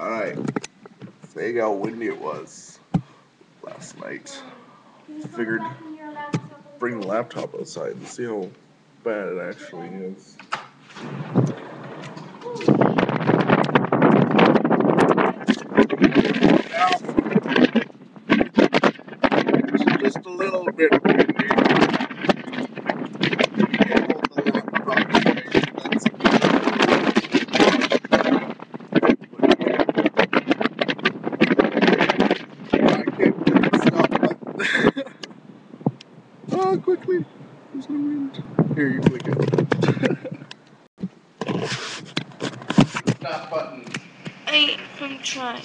Alright, saying how windy it was last night. Figured bring the laptop outside and see how bad it actually is. Just a little bit windy. Oh, quickly! There's no wind. Here, you click it. Stop button. I'm trying.